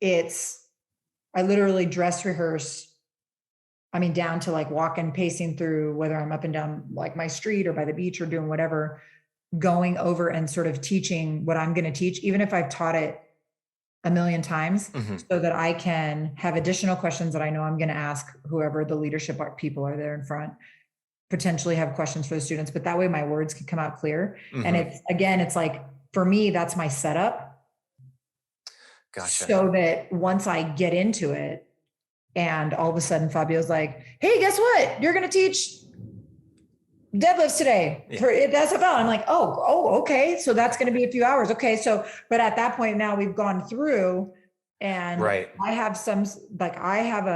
I literally dress rehearse. Down to like walking, pacing through, whether I'm up and down like my street or by the beach or doing whatever, going over and sort of teaching what I'm going to teach, even if I've taught it a million times, so that I can have additional questions that I know I'm going to ask whoever the leadership people are there in front, potentially have questions for the students, but that way my words can come out clear. And it's like, for me, that's my setup. Gotcha. So that once I get into it, and all of a sudden Fabio's like, hey, guess what? You're going to teach deadlifts today for SFL. I'm like, oh, okay. So that's going to be a few hours. Okay. So, but at that point now we've gone through, and I have I have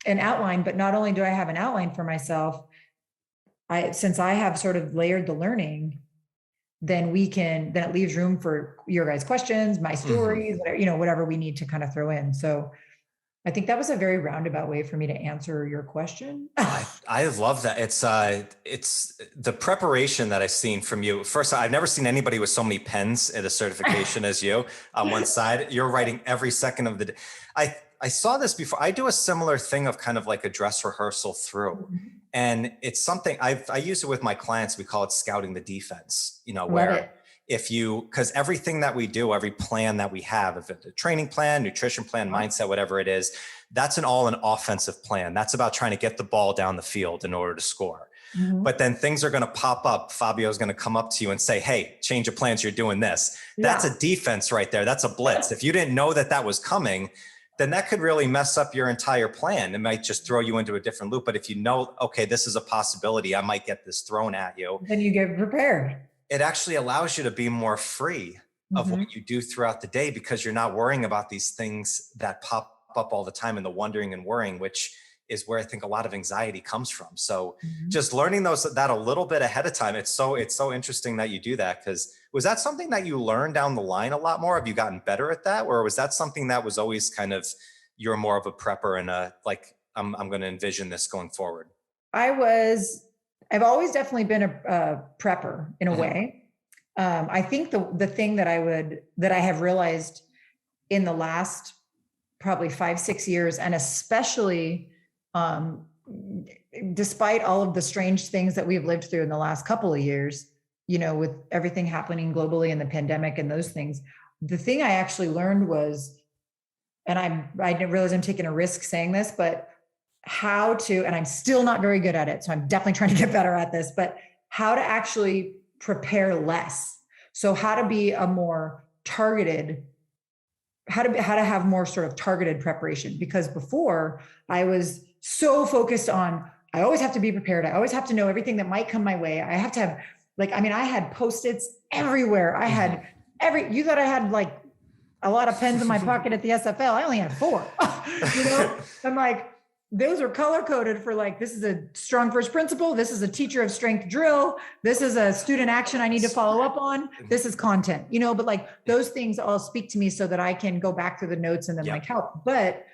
an outline, but not only do I have an outline for myself, since I have sort of layered the learning, then it leaves room for your guys' questions, my stories, whatever we need to kind of throw in. So I think that was a very roundabout way for me to answer your question. I love that. It's the preparation that I've seen from you. First, I've never seen anybody with so many pens at a certification as you on one side. You're writing every second of the day. I saw this before. I do a similar thing of kind of like a dress rehearsal through. And it's something I use it with my clients. We call it scouting the defense, where because everything that we do, every plan that we have, if it's a training plan, nutrition plan, mindset, whatever it is, that's all an offensive plan. That's about trying to get the ball down the field in order to score. But then things are going to pop up. Fabio's going to come up to you and say, hey, change of plans. You're doing this. That's a defense right there. That's a blitz. If you didn't know that was coming, then that could really mess up your entire plan. It might just throw you into a different loop. But if you know, okay, this is a possibility, I might get this thrown at you. Then you get prepared. It actually allows you to be more free of what you do throughout the day, because you're not worrying about these things that pop up all the time, and the wondering and worrying, which is where I think a lot of anxiety comes from. So just learning that a little bit ahead of time, it's so interesting that you do that. Because was that something that you learned down the line a lot more? Have you gotten better at that? Or was that something that was always kind of, you're more of a prepper and I'm going to envision this going forward? I was I've always definitely been a prepper in a way. I think the thing that I have realized in the last probably 5-6 years, and especially despite all of the strange things that we've lived through in the last couple of years, with everything happening globally and the pandemic and those things, the thing I actually learned was, and I didn't realize I'm taking a risk saying this, but how to, and I'm still not very good at it, so I'm definitely trying to get better at this, but how to actually prepare less. So how to be a more targeted, how to have more sort of targeted preparation, because before I was so focused on, I always have to be prepared. I always have to know everything that might come my way. I have to have I had Post-its everywhere. I had you thought I had like a lot of pens in my pocket at the SFL. I only had 4, I'm like, those are color coded for like, this is a StrongFirst principle. This is a teacher of strength drill. This is a student action I need to follow up on. This is content, but like those things all speak to me so that I can go back through the notes and then like help. But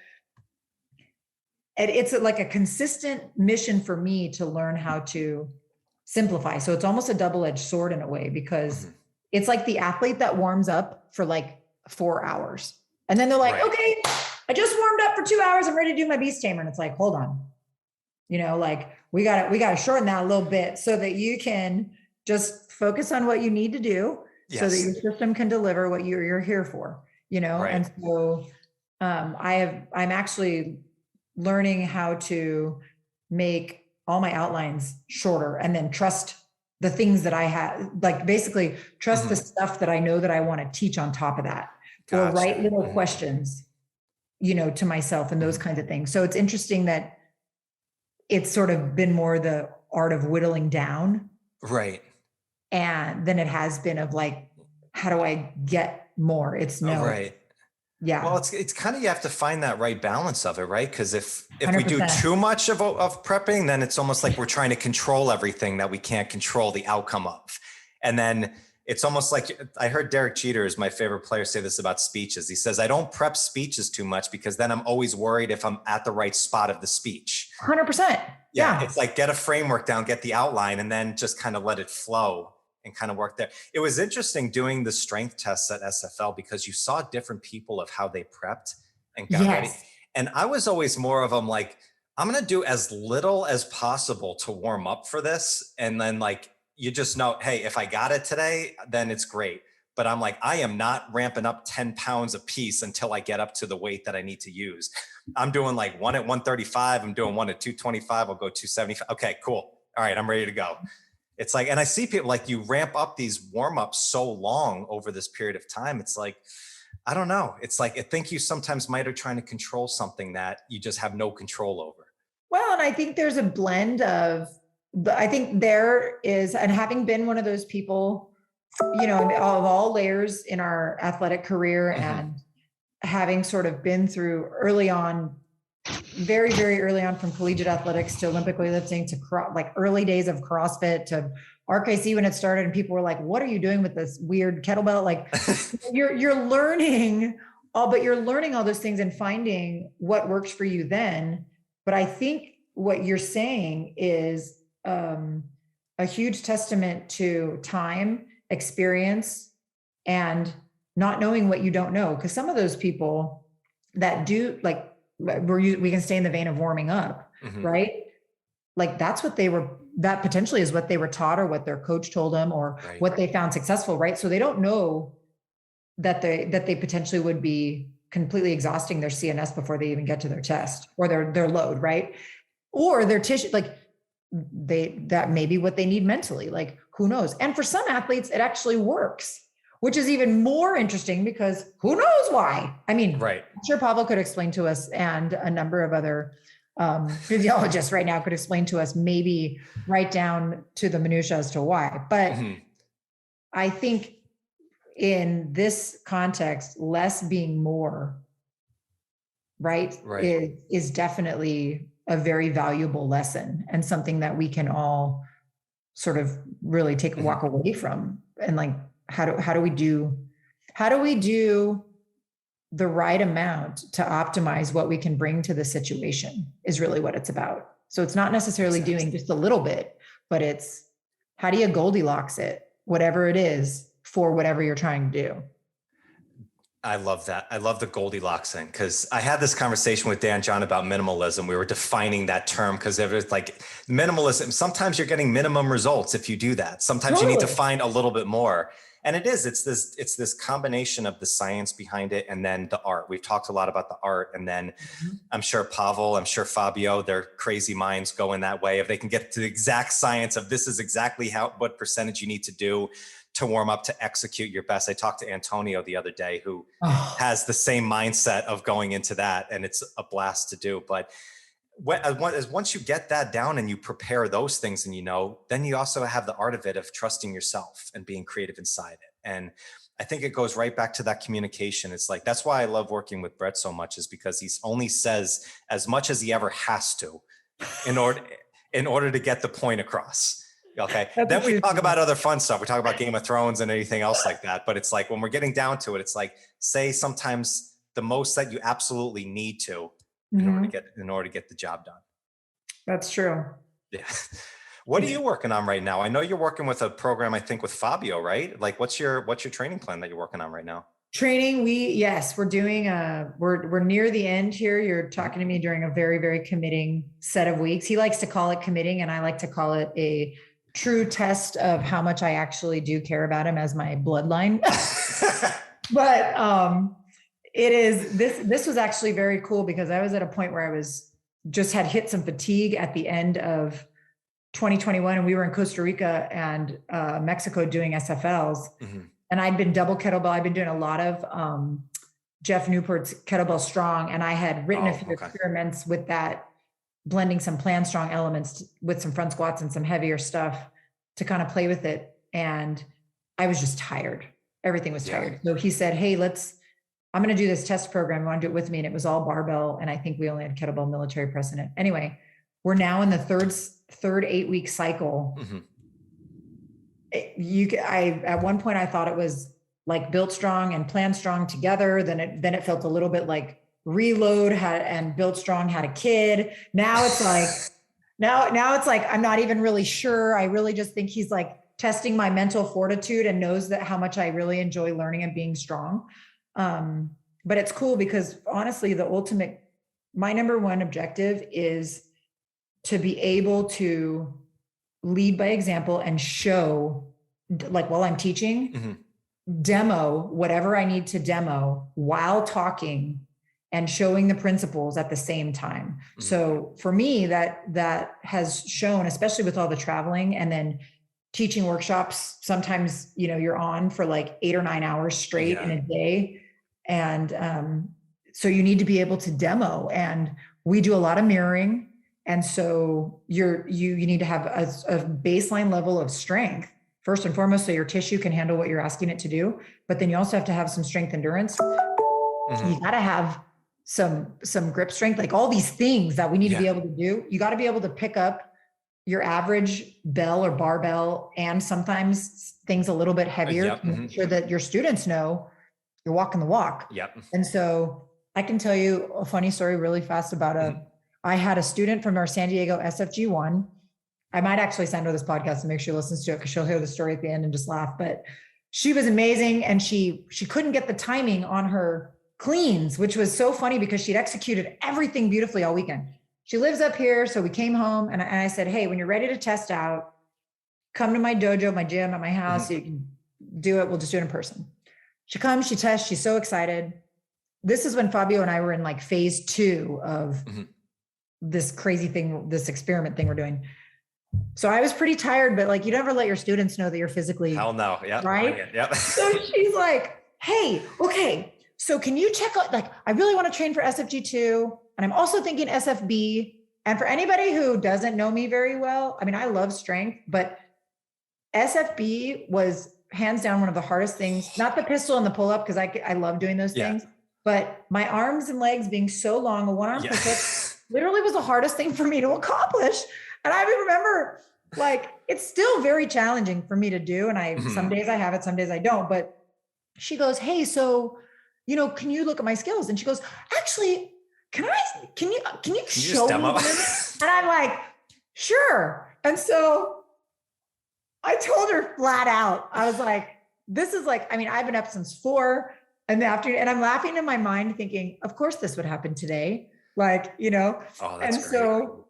it's like a consistent mission for me to learn how to simplify. So it's almost a double-edged sword in a way, because it's like the athlete that warms up for like 4 hours. And then they're like, okay, I just warmed up for 2 hours. I'm ready to do my beast tamer. And it's like, hold on, like we got to shorten that a little bit so that you can just focus on what you need to do so that your system can deliver what you're here for, And so I'm actually learning how to make all my outlines shorter and then trust the things that I have, like basically trust the stuff that I know that I want to teach on top of that. Or write little questions, to myself and those kinds of things. So it's interesting that it's sort of been more the art of whittling down. Right. And then it has been of like, how do I get more? It's no. Right. Yeah. Well, it's kind of, you have to find that right balance of it, right? Because if 100%. we do too much of prepping, then it's almost like we're trying to control everything that we can't control the outcome of. And then it's almost like, I heard Derek Jeter is my favorite player say this about speeches. He says, I don't prep speeches too much because then I'm always worried if I'm at the right spot of the speech. 100%. Yeah. It's like, get a framework down, get the outline, and then just kind of let it flow and kind of work there. It was interesting doing the strength tests at SFL because you saw different people of how they prepped and got ready. And I was always more of them like, I'm going to do as little as possible to warm up for this. And then like, you just know, hey, if I got it today, then it's great. But I'm like, I am not ramping up 10 pounds a piece until I get up to the weight that I need to use. I'm doing like 1 at 135. I'm doing 1 at 225. I'll go 275. Okay, cool. All right, I'm ready to go. It's like, and I see people like, you ramp up these warm-ups so long over this period of time. It's like, I don't know. It's like, I think you sometimes might are trying to control something that you just have no control over. Well, and I think there's a blend of, I think there is, and having been one of those people, of all layers in our athletic career and having sort of been through early on, very, very early on, from collegiate athletics to Olympic weightlifting to like early days of CrossFit to RKC when it started, and people were like, what are you doing with this weird kettlebell? Like you're learning but you're learning all those things and finding what works for you then. But I think what you're saying is a huge testament to time, experience, and not knowing what you don't know. Because some of those people that do, like, we can stay in the vein of warming up, right? Like that's what that potentially is what they were taught or what their coach told them or what they found successful, right? So they don't know that they potentially would be completely exhausting their CNS before they even get to their test or their load, right? Or their tissue, like that may be what they need mentally, like who knows? And for some athletes, it actually works, which is even more interesting because who knows why? I mean, I'm sure Pavel could explain to us, and a number of other physiologists right now could explain to us, maybe right down to the minutia as to why. But I think in this context, less being more, is definitely a very valuable lesson and something that we can all sort of really take a walk away from. And like, how do we do the right amount to optimize what we can bring to the situation is really what it's about. So it's not necessarily doing just a little bit, but it's how do you Goldilocks it, whatever it is, for whatever you're trying to do. I love that. I love the Goldilocks thing, because I had this conversation with Dan John about minimalism. We were defining that term because it was like minimalism. Sometimes you're getting minimum results if you do that. Sometimes you need to find a little bit more. And it's this combination of the science behind it and then the art. We've talked a lot about the art, and then I'm sure Pavel, I'm sure Fabio, their crazy minds go in that way. If they can get to the exact science of this is exactly what percentage you need to do to warm up to execute your best. I talked to Antonio the other day, who has the same mindset of going into that, and it's a blast to do. But once you get that down and you prepare those things, and then you also have the art of it, of trusting yourself and being creative inside it. And I think it goes right back to that communication. It's like, that's why I love working with Brett so much, is because he only says as much as he ever has to in order to get the point across. Okay. Then we talk about other fun stuff. We talk about Game of Thrones and anything else like that. But it's like, when we're getting down to it, it's like, say sometimes the most that you absolutely need to in order to get the job done. That's true. Yeah. What are you working on right now? I know you're working with a program, I think with Fabio, right? Like what's your training plan that you're working on right now? Training, we're doing we're near the end here. You're talking to me during a very, very committing set of weeks. He likes to call it committing, and I like to call it a true test of how much I actually do care about him as my bloodline. But this was actually very cool, because I was at a point where I had hit some fatigue at the end of 2021, and we were in Costa Rica and Mexico doing SFLs. And I'd been double kettlebell. I've been doing a lot of Geoff Neupert's kettlebell strong, and I had written a few experiments with that, blending some plan strong elements with some front squats and some heavier stuff to kind of play with it. And I was just tired. Everything was tired. So he said, hey, I'm going to do this test program. You want to do it with me? And it was all barbell. And I think we only had kettlebell military press in it. Anyway, we're now in the third 8-week cycle. At one point I thought it was like Built Strong and Plan Strong together. Then it felt a little bit like Reload and Built Strong had a kid. Now it's like, now it's like, I'm not even really sure. I really just think he's like testing my mental fortitude and knows that how much I really enjoy learning and being strong. But it's cool because honestly, my number one objective is to be able to lead by example and show, like while I'm teaching, demo whatever I need to demo while talking and showing the principles at the same time. So for me, that has shown, especially with all the traveling and then teaching workshops, sometimes, you're on for like 8 or 9 hours straight in a day. And so you need to be able to demo, and we do a lot of mirroring. And so you need to have a baseline level of strength first and foremost, so your tissue can handle what you're asking it to do. But then you also have to have some strength endurance. You got to have some grip strength, like all these things that we need to be able to do. You got to be able to pick up your average bell or barbell, and sometimes things a little bit heavier to make sure that your students know you're walking the walk. And so I can tell you a funny story really fast about I had a student from our San Diego SFG1. I might actually send her this podcast and make sure she listens to it, because she'll hear the story at the end and just laugh. But she was amazing, and she couldn't get the timing on her cleans, which was so funny because she'd executed everything beautifully all weekend. She lives up here, so we came home and I said, hey, when you're ready to test out, come to my dojo, my gym at my house. You can do it. We'll just do it in person. She comes, she tests. She's so excited. This is when Fabio and I were in like phase 2 of this crazy thing, this experiment thing we're doing. So I was pretty tired, but like, you never let your students know that you're physically. Hell no. Yeah. Right. Yeah. So she's like, hey, okay. So can you check out, like, I really want to train for SFG2. And I'm also thinking SFB. And for anybody who doesn't know me very well, I mean, I love strength, but SFB was hands down one of the hardest things, not the pistol and the pull up, because I love doing those things, but my arms and legs being so long, a one-arm push-up literally was the hardest thing for me to accomplish. And I remember, like, it's still very challenging for me to do. And some days I have it, some days I don't. But she goes, hey, so, can you look at my skills? And she goes, actually, can you show me? And I'm like, sure. And so I told her flat out. I was like, this is like, I mean, I've been up since 4 in the afternoon, and I'm laughing in my mind thinking, of course this would happen today. Like, Oh, and that's great. so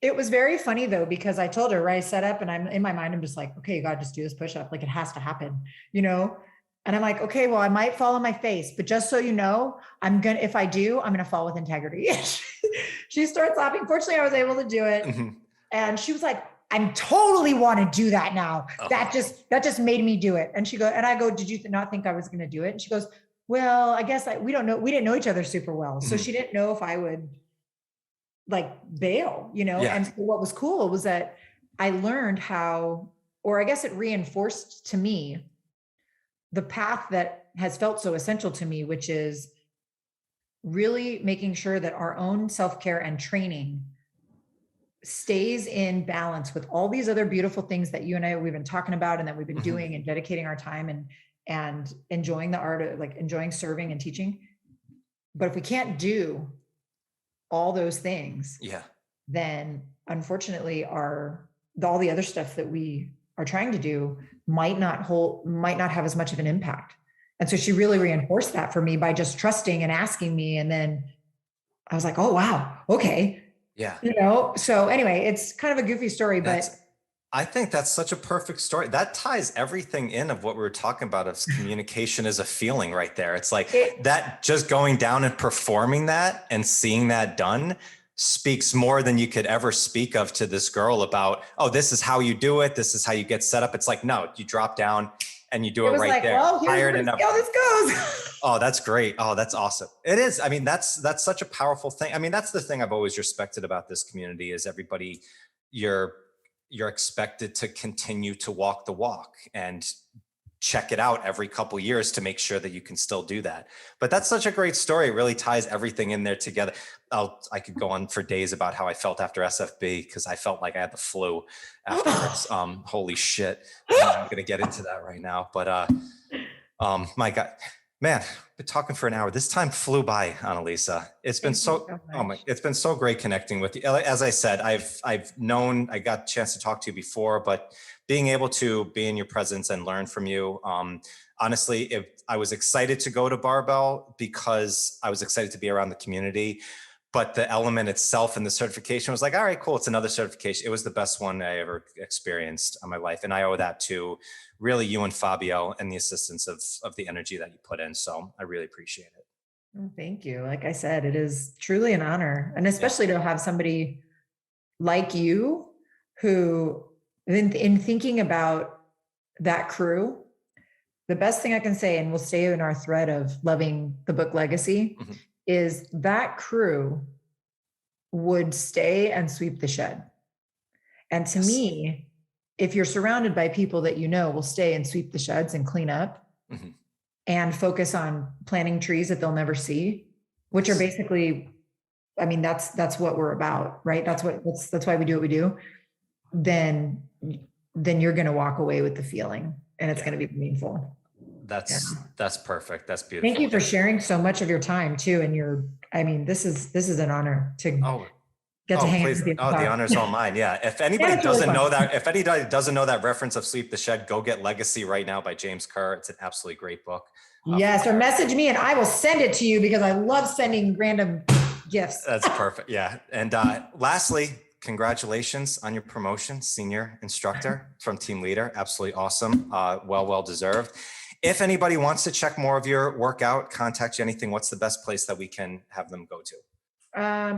it was very funny though, because I told her, right, I set up and I'm in my mind, I'm just like, okay, you got to just do this push up. Like it has to happen, And I'm like, okay, well, I might fall on my face, but just so you know, if I do, I'm going to fall with integrity. She starts laughing. Fortunately, I was able to do it. Mm-hmm. And she was like, I totally want to do that now. Oh. That just made me do it. And I go, did you not think I was going to do it? And she goes, well, I guess we don't know. We didn't know each other super well. So she didn't know if I would like bail, Yeah. And so what was cool was that I learned how, or I guess it reinforced to me the path that has felt so essential to me, which is really making sure that our own self-care and training stays in balance with all these other beautiful things that you and I, we've been talking about and that we've been doing and dedicating our time and enjoying the art of like enjoying serving and teaching. But if we can't do all those things, then unfortunately all the other stuff that we are trying to do might not have as much of an impact. And so she really reinforced that for me by just trusting and asking me. And then I was like, oh, wow. Okay. Yeah. So anyway, it's kind of a goofy story, but I think that's such a perfect story. That ties everything in of what we were talking about of communication as a feeling right there. It's like that just going down and performing that and seeing that done speaks more than you could ever speak of to this girl about, oh, this is how you do it. This is how you get set up. It's like, no, you drop down and you do it right like, there. Well, here's how this goes. Oh, that's great. Oh, that's awesome. It is. I mean, that's such a powerful thing. I mean, that's the thing I've always respected about this community is everybody, you're expected to continue to walk the walk and check it out every couple of years to make sure that you can still do that. But that's such a great story. It really ties everything in there together. I could go on for days about how I felt after SFB because I felt like I had the flu afterwards. Holy shit. I'm going to get into that right now. But my God, man, been talking for an hour. This time flew by, Anlaisa. It's been it's been so great connecting with you. As I said, I've known, I got a chance to talk to you before, but being able to be in your presence and learn from you, honestly, I was excited to go to Barbell because I was excited to be around the community, but the element itself and the certification was like, all right, cool. It's another certification. It was the best one I ever experienced in my life. And I owe that to really you and Fabio and the assistance of the energy that you put in. So I really appreciate it. Oh, thank you. Like I said, it is truly an honor. And especially to have somebody like you who in thinking about that crew, the best thing I can say, and we'll stay in our thread of loving the book legacy, is that crew would stay and sweep the shed. And to me, if you're surrounded by people that will stay and sweep the sheds and clean up and focus on planting trees that they'll never see, which are basically, I mean, that's what we're about, right? That's why we do what we do. Then you're going to walk away with the feeling and it's going to be meaningful. That's perfect. That's beautiful. Thank you for sharing so much of your time too. And this is an honor to get to hang out with you. Oh, the honor's all mine. Yeah. If anybody doesn't know that reference of Sweep the Shed, go get Legacy right now by James Kerr. It's an absolutely great book. Yes. Or message me and I will send it to you because I love sending random gifts. That's perfect. Yeah. And lastly, congratulations on your promotion, senior instructor from team leader. Absolutely awesome. Well deserved. If anybody wants to check more of your workout, contact you, anything, what's the best place that we can have them go to?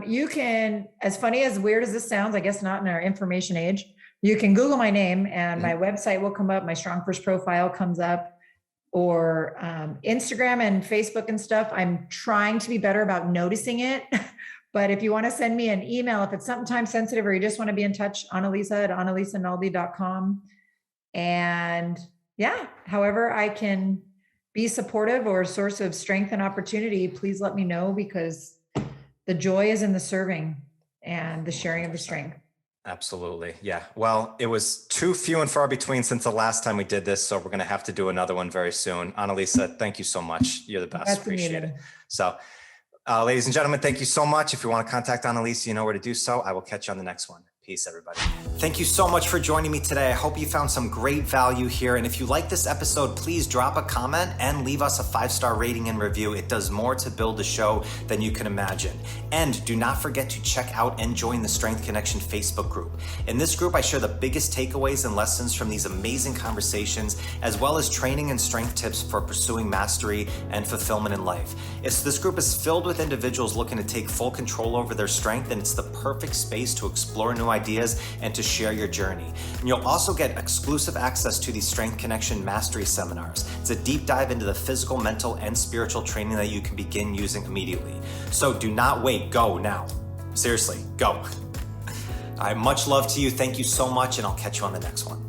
You can, as weird as this sounds, I guess not in our information age, you can Google my name and my website will come up. My StrongFirst profile comes up, or Instagram and Facebook and stuff. I'm trying to be better about noticing it. But if you want to send me an email, if it's something time sensitive or you just want to be in touch, analisanaldi.com. And however I can be supportive or a source of strength and opportunity, please let me know, because the joy is in the serving and the sharing of the strength. Absolutely. Yeah. Well, it was too few and far between since the last time we did this. So we're going to have to do another one very soon. Anlaisa, thank you so much. You're the best. Appreciate it. So ladies and gentlemen, thank you so much. If you want to contact Anlaisa, you know where to do so. I will catch you on the next one. Peace, everybody. Thank you so much for joining me today. I hope you found some great value here. And if you like this episode, please drop a comment and leave us a 5-star rating and review. It does more to build the show than you can imagine. And do not forget to check out and join the Strength Connection Facebook group. In this group, I share the biggest takeaways and lessons from these amazing conversations, as well as training and strength tips for pursuing mastery and fulfillment in life. This group is filled with individuals looking to take full control over their strength, and it's the perfect space to explore new ideas and to share your journey. And you'll also get exclusive access to these Strength Connection Mastery seminars. It's a deep dive into the physical, mental, and spiritual training that you can begin using immediately. So do not wait, go now. Seriously, go. All right, much love to you. Thank you so much, and I'll catch you on the next one.